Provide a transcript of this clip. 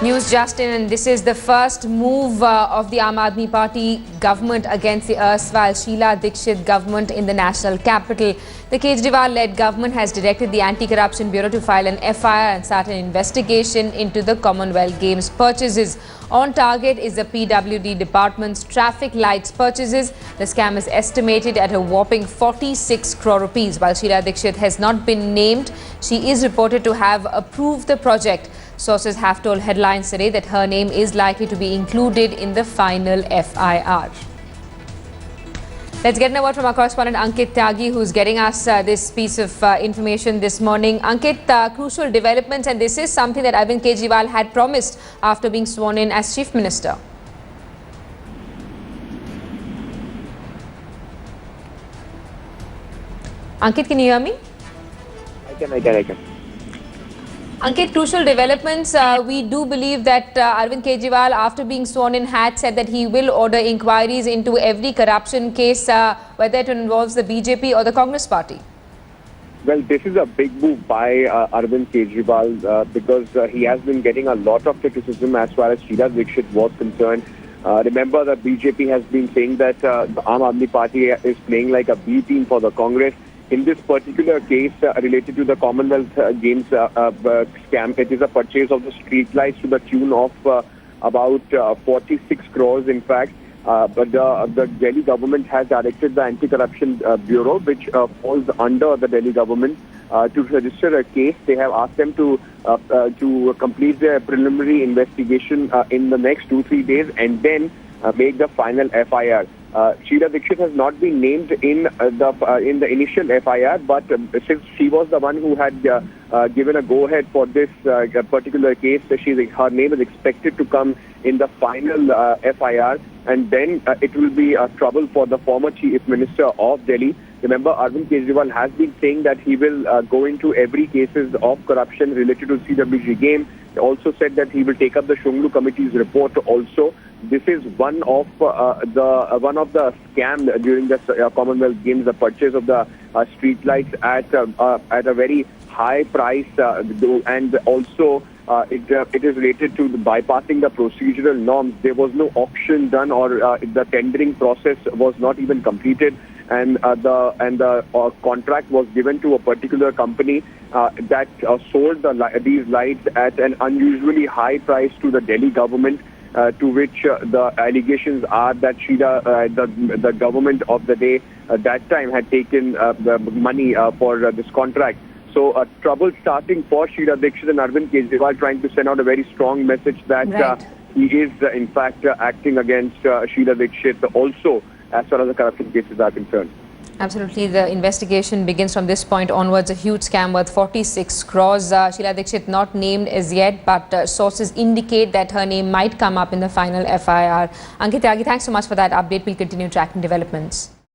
News Justin, and this is the first move of the Aam Aadmi Party government against the erstwhile Sheila Dikshit government in the national capital. The Kejriwal-led government has directed the Anti-Corruption Bureau to file an FIR and start an investigation into the Commonwealth Games purchases. On target is the PWD department's traffic lights purchases. The scam is estimated at a whopping 46 crore rupees. While Sheila Dikshit has not been named, she is reported to have approved the project. Sources have told Headlines today that her name is likely to be included in the final FIR. Let's get a word from our correspondent Ankit Tyagi, who's getting us this piece of information this morning. Ankit, crucial developments, and this is something that Arvind Kejriwal had promised after being sworn in as Chief Minister. Ankit, can you hear me? I can. Ankit, crucial developments. We do believe that Arvind Kejriwal, after being sworn in, had said that he will order inquiries into every corruption case, whether it involves the BJP or the Congress party. Well, this is a big move by Arvind Kejriwal because he has been getting a lot of criticism as far as Sheila Dikshit was concerned. Remember that BJP has been saying that the Aam Aadmi Party is playing like a B team for the Congress. In this particular case related to the Commonwealth Games scam, it is a purchase of the street lights to the tune of about 46 crores in fact. But the Delhi government has directed the Anti-Corruption Bureau, which falls under the Delhi government, to register a case. They have asked them to complete their preliminary investigation in the next 2-3 days and then make the final FIR. Sheila Dikshit has not been named in the initial FIR, but since she was the one who had given a go-ahead for this particular case, her name is expected to come in the final FIR, and then it will be trouble for the former Chief Minister of Delhi. Remember, Arvind Kejriwal has been saying that he will go into every cases of corruption related to CWG game. He also said that he will take up the Shunglu Committee's report also. This is one of the scam during the Commonwealth Games, the purchase of the street lights at a very high price, and also it is related to bypassing the procedural norms. There was no auction done, or the tendering process was not even completed, and the contract was given to a particular company that sold these lights at an unusually high price to the Delhi government. To which the allegations are that the government of the day that time had taken the money for this contract. So trouble starting for Sheila Dikshit, and Arvind Kejriwal trying to send out a very strong message that he is in fact acting against Sheila Dikshit also as far as the corruption cases are concerned. Absolutely. The investigation begins from this point onwards. A huge scam worth 46 crores. Sheila Dikshit not named as yet, but sources indicate that her name might come up in the final FIR. Ankit Tyagi, thanks so much for that update. We'll continue tracking developments.